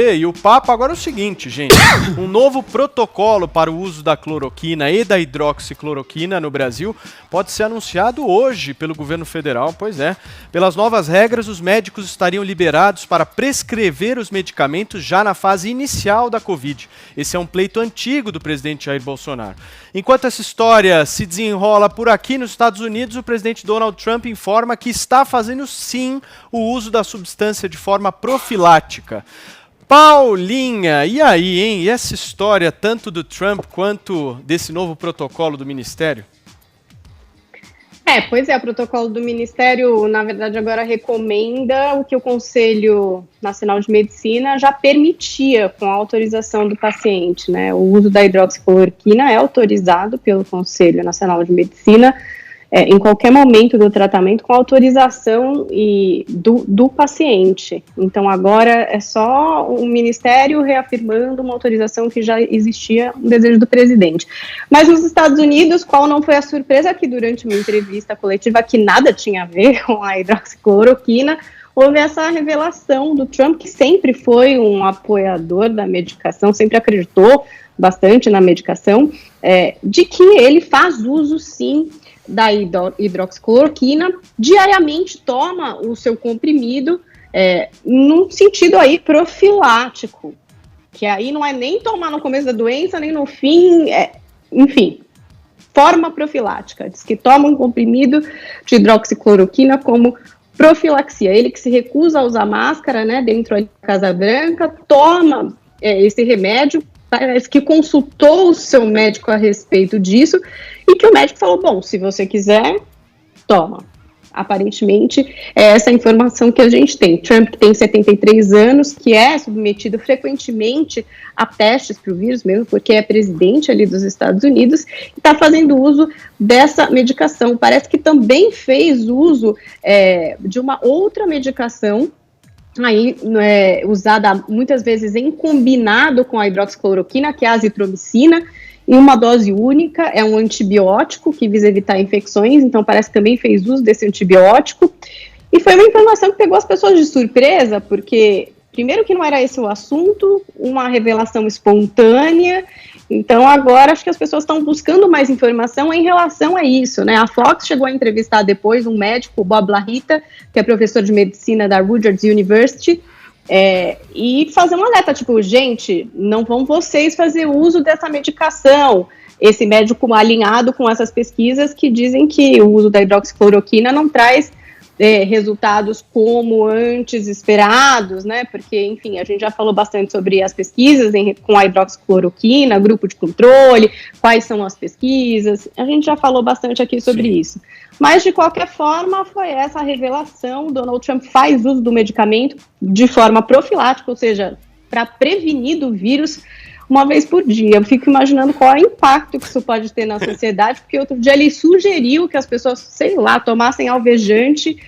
E o papo agora é o seguinte, gente. Um novo protocolo para o uso da cloroquina e da hidroxicloroquina no Brasil pode ser anunciado hoje pelo governo federal. Pois é. Pelas novas regras, os médicos estariam liberados para prescrever os medicamentos já na fase inicial da Covid. Esse é um pleito antigo do presidente Jair Bolsonaro. Enquanto essa história se desenrola por aqui nos Estados Unidos, o presidente Donald Trump informa que está fazendo sim o uso da substância de forma profilática. Paulinha, e aí, hein? E essa história tanto do Trump quanto desse novo protocolo do Ministério? Pois é, o protocolo do Ministério, na verdade, agora recomenda o que o Conselho Nacional de Medicina já permitia com a autorização do paciente, né? O uso da hidroxicloroquina é autorizado pelo Conselho Nacional de Medicina em qualquer momento do tratamento com autorização do paciente. Então, agora é só o Ministério reafirmando uma autorização que já existia, um desejo do presidente. Mas nos Estados Unidos, qual não foi a surpresa que durante uma entrevista coletiva que nada tinha a ver com a hidroxicloroquina, houve essa revelação do Trump, que sempre foi um apoiador da medicação, sempre acreditou bastante na medicação, de que ele faz uso, sim, da hidroxicloroquina, diariamente toma o seu comprimido num sentido aí profilático, que aí não é nem tomar no começo da doença, nem no fim, enfim, forma profilática. Diz que toma um comprimido de hidroxicloroquina como profilaxia. Ele que se recusa a usar máscara, né, dentro da Casa Branca, toma esse remédio, parece que consultou o seu médico a respeito disso, e que o médico falou, bom, se você quiser, toma. Aparentemente, é essa informação que a gente tem. Trump, que tem 73 anos, que é submetido frequentemente a testes para o vírus, mesmo porque é presidente ali dos Estados Unidos, e está fazendo uso dessa medicação. Parece que também fez uso de uma outra medicação, aí usada muitas vezes em combinado com a hidroxicloroquina, que é a azitromicina, em uma dose única, é um antibiótico que visa evitar infecções, então parece que também fez uso desse antibiótico, e foi uma informação que pegou as pessoas de surpresa, porque primeiro que não era esse o assunto, uma revelação espontânea, então agora acho que as pessoas estão buscando mais informação em relação a isso, né? A Fox chegou a entrevistar depois um médico, Bob Larrita, que é professor de medicina da Rutgers University, e fazer um alerta, tipo, gente, não vão vocês fazer uso dessa medicação. Esse médico alinhado com essas pesquisas que dizem que o uso da hidroxicloroquina não traz resultados como antes esperados, né, porque, enfim, a gente já falou bastante sobre as pesquisas com a hidroxicloroquina, grupo de controle, quais são as pesquisas, a gente já falou bastante aqui sobre isso. Mas, de qualquer forma, foi essa a revelação. Donald Trump faz uso do medicamento de forma profilática, ou seja, para prevenir do vírus uma vez por dia. Eu fico imaginando qual é o impacto que isso pode ter na sociedade, porque outro dia ele sugeriu que as pessoas, sei lá, tomassem alvejante,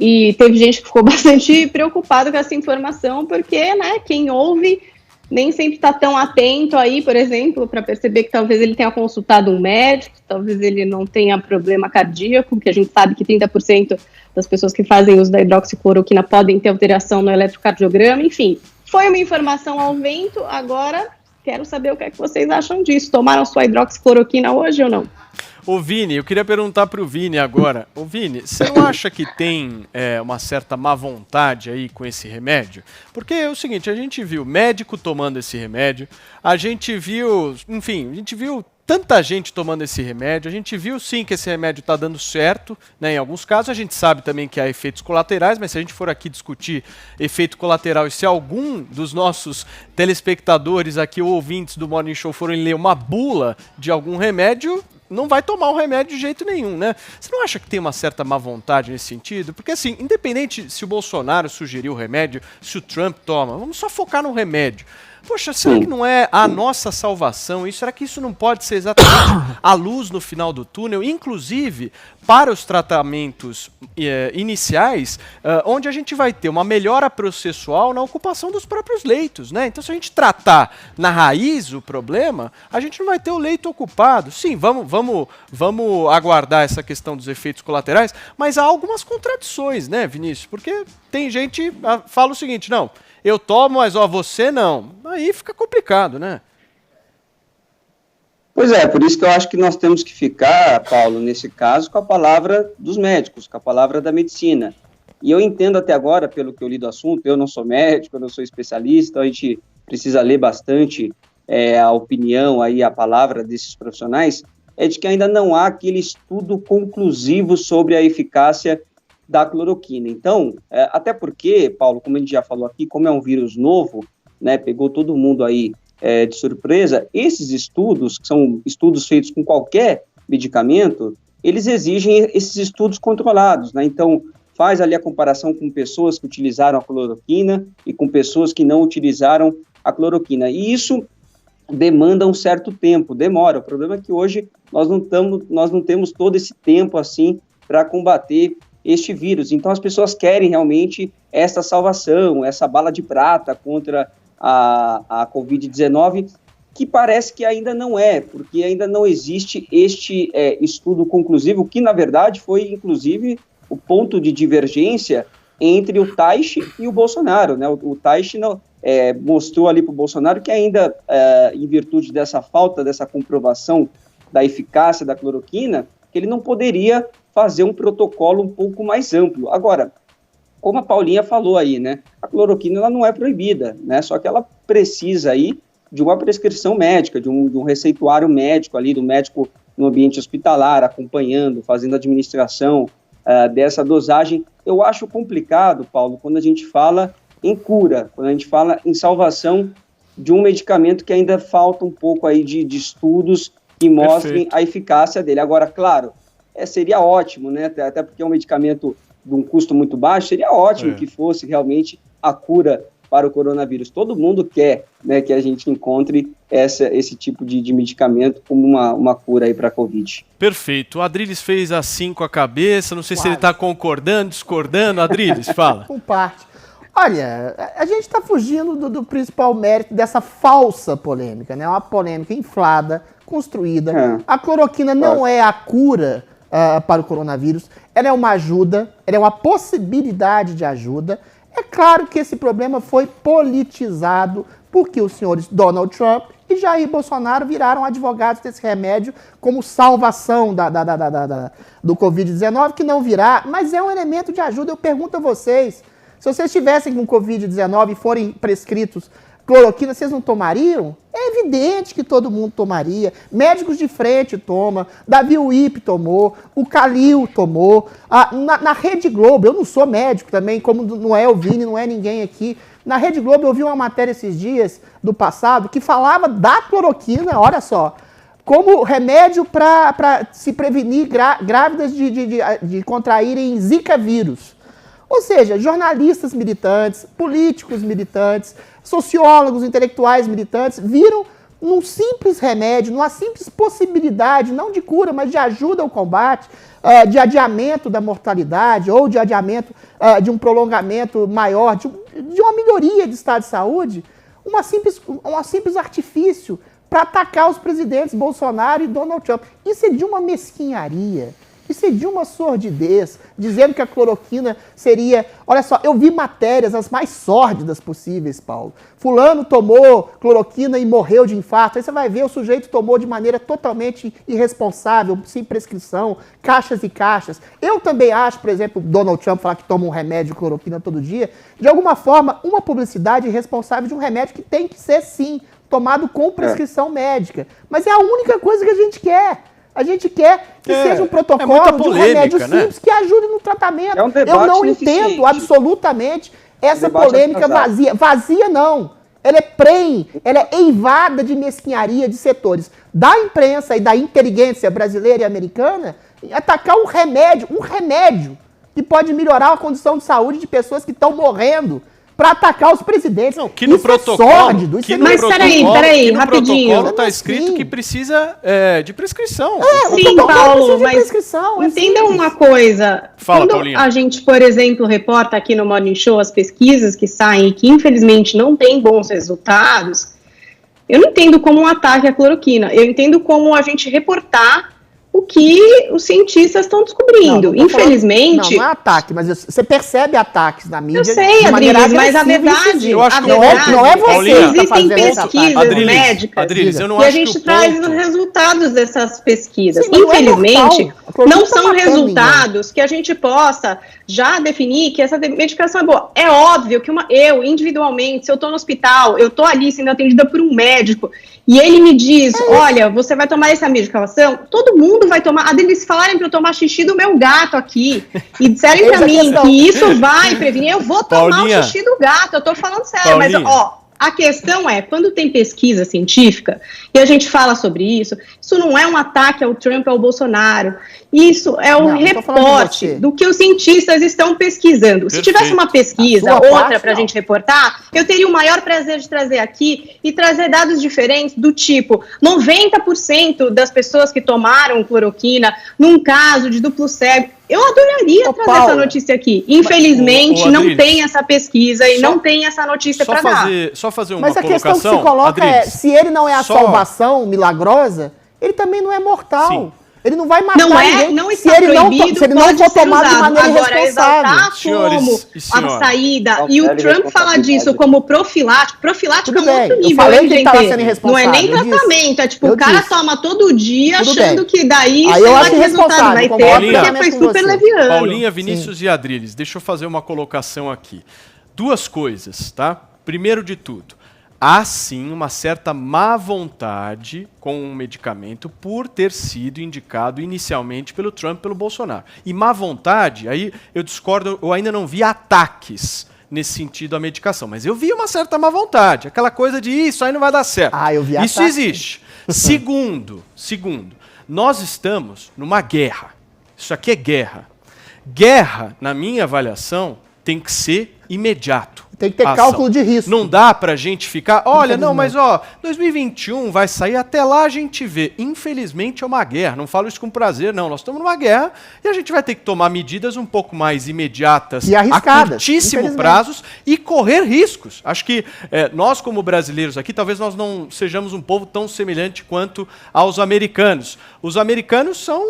e teve gente que ficou bastante preocupada com essa informação, porque, né, quem ouve nem sempre está tão atento aí, por exemplo, para perceber que talvez ele tenha consultado um médico, talvez ele não tenha problema cardíaco, porque a gente sabe que 30% das pessoas que fazem uso da hidroxicloroquina podem ter alteração no eletrocardiograma, enfim. Foi uma informação ao vento, agora quero saber o que é que vocês acham disso. Tomaram sua hidroxicloroquina hoje ou não? Ô Vini, eu queria perguntar pro Vini agora. Ô Vini, você não acha que tem uma certa má vontade aí com esse remédio? Porque é o seguinte, a gente viu médico tomando esse remédio, a gente viu tanta gente tomando esse remédio, a gente viu sim que esse remédio está dando certo, né, em alguns casos, a gente sabe também que há efeitos colaterais, mas se a gente for aqui discutir efeito colateral e se algum dos nossos telespectadores aqui ou ouvintes do Morning Show forem ler uma bula de algum remédio, não vai tomar o remédio de jeito nenhum, né? Você não acha que tem uma certa má vontade nesse sentido? Porque assim, independente se o Bolsonaro sugeriu o remédio, se o Trump toma, vamos só focar no remédio. Poxa, será que não é a nossa salvação? E será que isso não pode ser exatamente a luz no final do túnel? Inclusive, para os tratamentos iniciais, onde a gente vai ter uma melhora processual na ocupação dos próprios leitos, né? Então, se a gente tratar na raiz o problema, a gente não vai ter o leito ocupado. Sim, vamos aguardar essa questão dos efeitos colaterais, mas há algumas contradições, né, Vinícius? Porque tem gente que fala o seguinte, não, eu tomo, mas você não. Aí fica complicado, né? Pois é, por isso que eu acho que nós temos que ficar, Paulo, nesse caso, com a palavra dos médicos, com a palavra da medicina. E eu entendo até agora, pelo que eu li do assunto, eu não sou médico, eu não sou especialista, então a gente precisa ler bastante a opinião, aí, a palavra desses profissionais, é de que ainda não há aquele estudo conclusivo sobre a eficácia da cloroquina. Então, até porque, Paulo, como a gente já falou aqui, como é um vírus novo, né, pegou todo mundo aí de surpresa, esses estudos, que são estudos feitos com qualquer medicamento, eles exigem esses estudos controlados, né? Então, faz ali a comparação com pessoas que utilizaram a cloroquina e com pessoas que não utilizaram a cloroquina. E isso demanda um certo tempo, demora. O problema é que hoje nós não temos todo esse tempo assim para combater este vírus. Então, as pessoas querem realmente essa salvação, essa bala de prata contra a Covid-19, que parece que ainda não é, porque ainda não existe este estudo conclusivo, que na verdade foi inclusive o ponto de divergência entre o Taishi e o Bolsonaro, né? O Taishi mostrou ali para o Bolsonaro que ainda, em virtude dessa falta, dessa comprovação da eficácia da cloroquina, que ele não poderia fazer um protocolo um pouco mais amplo. Agora, como a Paulinha falou aí, né, a cloroquina ela não é proibida, né, só que ela precisa aí de uma prescrição médica, de um receituário médico ali, do médico no ambiente hospitalar, acompanhando, fazendo administração dessa dosagem. Eu acho complicado, Paulo, quando a gente fala em cura, quando a gente fala em salvação de um medicamento que ainda falta um pouco aí de estudos que mostrem a eficácia dele. Agora, claro, seria ótimo, né, até porque é um medicamento de um custo muito baixo, seria ótimo que fosse realmente a cura para o coronavírus. Todo mundo quer, né, que a gente encontre esse tipo de medicamento como uma cura aí para a Covid. Perfeito. O Adriles fez assim com a cabeça, não sei se ele está concordando, discordando. Adriles, fala. Com parte. Olha, a gente está fugindo do principal mérito dessa falsa polêmica, né? Uma polêmica inflada, construída. A cloroquina não é a cura para o coronavírus, ela é uma ajuda, ela é uma possibilidade de ajuda. É claro que esse problema foi politizado porque os senhores Donald Trump e Jair Bolsonaro viraram advogados desse remédio como salvação do Covid-19, que não virá, mas é um elemento de ajuda. Eu pergunto a vocês, se vocês estivessem com Covid-19 e forem prescritos cloroquina, vocês não tomariam? É evidente que todo mundo tomaria. Médicos de frente tomam, Davi Uip tomou, o Calil tomou. Na Rede Globo, eu não sou médico também, como não é o Vini, não é ninguém aqui. Na Rede Globo eu vi uma matéria esses dias, do passado, que falava da cloroquina, olha só, como remédio para se prevenir grávidas de contraírem Zika vírus. Ou seja, jornalistas militantes, políticos militantes, sociólogos, intelectuais militantes, viram num simples remédio, numa simples possibilidade, não de cura, mas de ajuda ao combate, de adiamento da mortalidade ou de adiamento de um prolongamento maior, de uma melhoria de estado de saúde, um simples artifício para atacar os presidentes Bolsonaro e Donald Trump. Isso é de uma mesquinharia. Isso é de uma sordidez, dizendo que a cloroquina seria... Olha só, eu vi matérias as mais sórdidas possíveis, Paulo. Fulano tomou cloroquina e morreu de infarto. Aí você vai ver, o sujeito tomou de maneira totalmente irresponsável, sem prescrição, caixas e caixas. Eu também acho, por exemplo, Donald Trump falar que toma um remédio de cloroquina todo dia, de alguma forma, uma publicidade irresponsável de um remédio que tem que ser, sim, tomado com prescrição médica. Mas é a única coisa que a gente quer. A gente quer que seja um protocolo de um remédio simples que ajude no tratamento. Eu não entendo absolutamente essa polêmica vazia. Vazia não. Ela é prenhe, ela é eivada de mesquinharia de setores da imprensa e da inteligência brasileira e americana em atacar um remédio que pode melhorar a condição de saúde de pessoas que estão morrendo para atacar os presidentes. Não, que no isso protocolo, é sórdido. Mas peraí, rapidinho. No protocolo está escrito que precisa de prescrição. Sim, Paulo, mas prescrição, entenda uma coisa. Fala, quando Paulinha. a gente, por exemplo, reporta aqui no Morning Show as pesquisas que saem e que infelizmente não têm bons resultados, eu não entendo como um ataque à cloroquina. Eu entendo como a gente reportar o que os cientistas estão descobrindo. Infelizmente... Não é ataque, mas você percebe ataques na mídia. Eu sei, Adriles, mas a verdade... Eu acho que não é você que existem pesquisas médicas eu não e acho a gente que traz os resultados dessas pesquisas. Sim, infelizmente, não são resultados que a gente possa já definir que essa medicação é boa. É óbvio que eu, individualmente, se eu estou no hospital, eu estou ali sendo atendida por um médico, e ele me diz, olha, você vai tomar essa medicação, todo mundo vai tomar. Eles falarem para eu tomar xixi do meu gato aqui, e disserem para mim que isso vai prevenir, eu vou tomar o xixi do gato, eu estou falando sério, mas a questão é, quando tem pesquisa científica, e a gente fala sobre isso não é um ataque ao Trump ou ao Bolsonaro, isso é um reporte do que os cientistas estão pesquisando. Perfeito. Se tivesse uma pesquisa, outra para a gente reportar, eu teria o maior prazer de trazer aqui e trazer dados diferentes do tipo, 90% das pessoas que tomaram cloroquina, num caso de duplo cego, eu adoraria trazer essa notícia aqui. Infelizmente, não tem essa pesquisa e não tem essa notícia para dar. Só fazer uma colocação. Mas a questão que se coloca é, se ele não é a salvação milagrosa, ele também não é mortal. Sim. Ele não vai matar ninguém. Não está proibido, se ele não for tomado de maneira irresponsável. Como a saída, e o Trump fala disso como profilático. Profilático é um outro nível. Eu falei que ele estava sendo irresponsável. Não é nem tratamento, é tipo, o cara toma todo dia achando que daí isso vai ter resultado. Vai ter, porque foi super leviano. Paulinha, Vinícius e Adriles, deixa eu fazer uma colocação aqui. Duas coisas, tá? Primeiro de tudo, há sim uma certa má vontade com um medicamento por ter sido indicado inicialmente pelo Trump e pelo Bolsonaro. E má vontade, aí eu discordo, eu ainda não vi ataques nesse sentido à medicação, mas eu vi uma certa má vontade, aquela coisa de isso aí não vai dar certo. Eu vi isso existe. Segundo, nós estamos numa guerra. Isso aqui é guerra. Guerra, na minha avaliação, tem que ser imediato. Tem que ter cálculo de risco. Não dá pra gente ficar, olha, não, mas 2021 vai sair, até lá a gente vê. Infelizmente é uma guerra, não falo isso com prazer, não. Nós estamos numa guerra e a gente vai ter que tomar medidas um pouco mais imediatas, e arriscadas, a curtíssimo prazos e correr riscos. Acho que nós, como brasileiros aqui, talvez nós não sejamos um povo tão semelhante quanto aos americanos. Os americanos são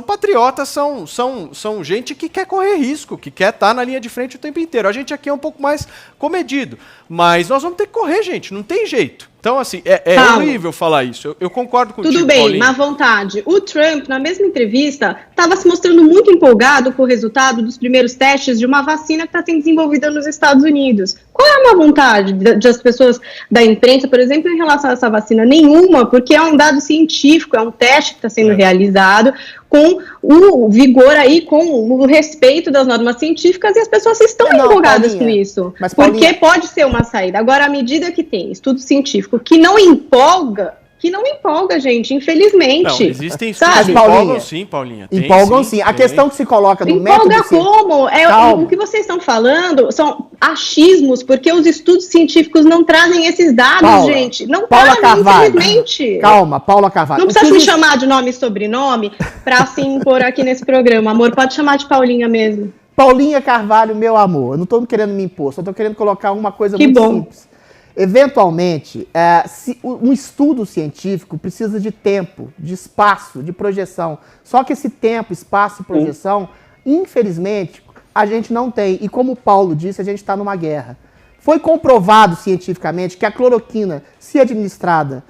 patriotas, são gente que quer correr risco, que quer estar na linha de frente o tempo inteiro. A gente aqui é um pouco mais comedido, mas nós vamos ter que correr, gente, não tem jeito. Então, assim, é horrível falar isso. Eu concordo contigo, Tudo bem, Paulinho. má vontade. O Trump, na mesma entrevista, estava se mostrando muito empolgado com o resultado dos primeiros testes de uma vacina que está sendo desenvolvida nos Estados Unidos. Qual é a má vontade das pessoas da imprensa, por exemplo, em relação a essa vacina? Nenhuma, porque é um dado científico, é um teste que está sendo realizado com o vigor aí, com o respeito das normas científicas, e as pessoas estão empolgadas com isso. Mas, porque pode ser uma saída. Agora, à medida que tem estudo científico que não empolga, gente, infelizmente. Não, existem estudos que empolgam sim, Paulinha. Empolgam sim. A questão que se coloca no método... Empolga como? O que vocês estão falando são achismos, porque os estudos científicos não trazem esses dados, gente. Não trazem, infelizmente. Calma, Paula Carvalho. Não precisa me chamar de nome e sobrenome para se impor aqui nesse programa, amor. Pode chamar de Paulinha mesmo. Paulinha Carvalho, meu amor. Eu não estou querendo me impor, só estou querendo colocar uma coisa simples. Eventualmente, um estudo científico precisa de tempo, de espaço, de projeção. Só que esse tempo, espaço e projeção, infelizmente, a gente não tem. E como o Paulo disse, a gente está numa guerra. Foi comprovado cientificamente que a cloroquina, se administrada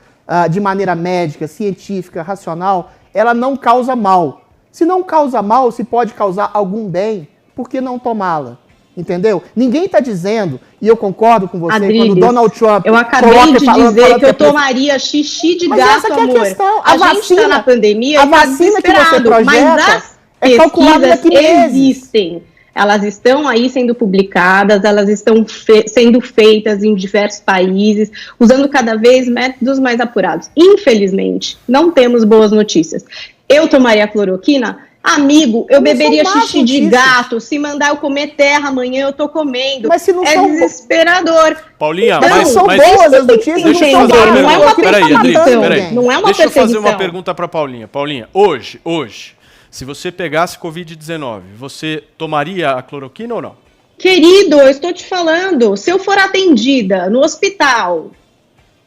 de maneira médica, científica, racional, ela não causa mal. Se não causa mal, se pode causar algum bem, por que não tomá-la? Entendeu? Ninguém está dizendo, e eu concordo com você, Adriles, quando o Donald Trump... Eu acabei de dizer que eu tomaria xixi de gato, essa que é a questão. A gente está na pandemia a vacina que você projeta mas as pesquisas existem. Elas estão aí sendo publicadas, elas estão sendo feitas em diversos países, usando cada vez métodos mais apurados. Infelizmente, não temos boas notícias. Eu tomaria cloroquina? Amigo, eu beberia xixi de gato. Se mandar eu comer terra amanhã, eu tô comendo. Mas se não desesperador. Paulinha, mas são boas as notícias. Deixa eu fazer não é uma perseguição. Não é uma Deixa eu fazer uma pergunta para Paulinha. Paulinha, hoje, se você pegasse Covid-19, você tomaria a cloroquina ou não? Querido, eu estou te falando, se eu for atendida no hospital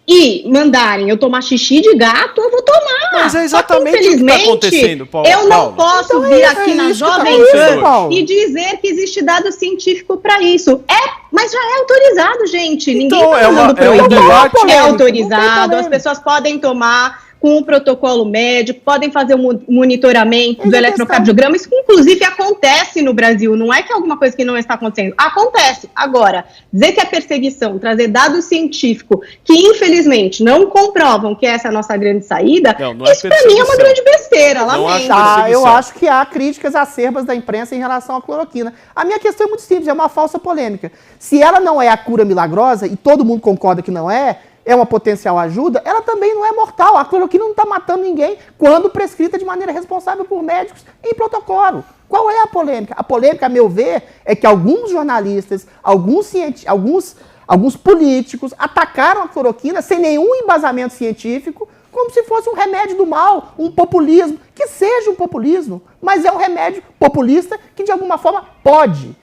e mandarem eu tomar xixi de gato, eu vou tomar. Mas é exatamente que, infelizmente, o que está acontecendo, Paulo. Eu não posso então vir aqui na Jovem Pan e dizer que existe dado científico para isso. Mas já é autorizado, gente. Então, ninguém está falando proibido. É autorizado, as pessoas podem tomar com o protocolo médico, podem fazer o monitoramento do eletrocardiograma. Isso, inclusive, acontece no Brasil. Não é que é alguma coisa que não está acontecendo. Acontece. Agora, dizer que é perseguição, trazer dados científicos que, infelizmente, não comprovam que essa é a nossa grande saída, isso, para mim, é uma grande besteira. Lamento. Eu acho que há críticas acerbas da imprensa em relação à cloroquina. A minha questão é muito simples, é uma falsa polêmica. Se ela não é a cura milagrosa, e todo mundo concorda que não é uma potencial ajuda, ela também não é mortal. A cloroquina não está matando ninguém quando prescrita de maneira responsável por médicos em protocolo. Qual é a polêmica? A polêmica, a meu ver, é que alguns jornalistas, alguns políticos atacaram a cloroquina sem nenhum embasamento científico, como se fosse um remédio do mal, um populismo. Que seja um populismo, mas é um remédio populista que, de alguma forma, pode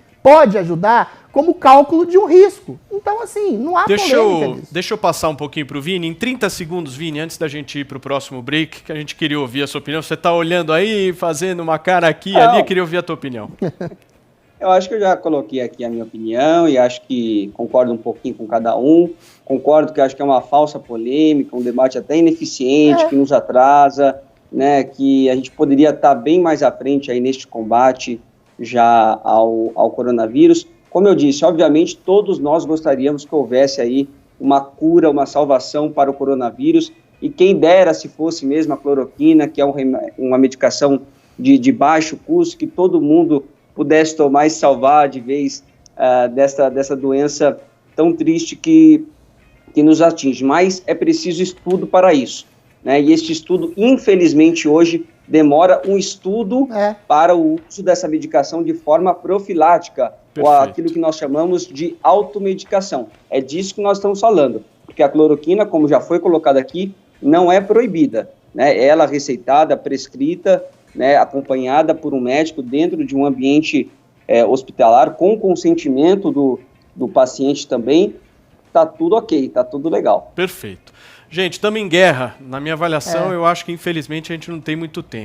ajudar como cálculo de um risco. Então, assim, não há polêmica nisso. Deixa eu passar um pouquinho para o Vini. Em 30 segundos, Vini, antes da gente ir para o próximo break, que a gente queria ouvir a sua opinião. Você está olhando aí, fazendo uma cara aqui e ali, eu queria ouvir a tua opinião. Eu acho que eu já coloquei aqui a minha opinião e acho que concordo um pouquinho com cada um. Concordo que acho que é uma falsa polêmica, um debate até ineficiente, que nos atrasa, né, que a gente poderia estar bem mais à frente aí neste combate já ao coronavírus. Como eu disse, obviamente, todos nós gostaríamos que houvesse aí uma cura, uma salvação para o coronavírus, e quem dera se fosse mesmo a cloroquina, que é uma medicação de baixo custo, que todo mundo pudesse tomar e salvar de vez dessa doença tão triste que nos atinge. Mas é preciso estudo para isso, né? E este estudo, infelizmente, hoje demora um estudo para o uso dessa medicação de forma profilática, ou aquilo que nós chamamos de automedicação. É disso que nós estamos falando, porque a cloroquina, como já foi colocado aqui, não é proibida, né? Ela receitada, prescrita, né, acompanhada por um médico dentro de um ambiente hospitalar, com consentimento do paciente também, está tudo ok, está tudo legal. Perfeito. Gente, estamos em guerra. Na minha avaliação, eu acho que, infelizmente, a gente não tem muito tempo.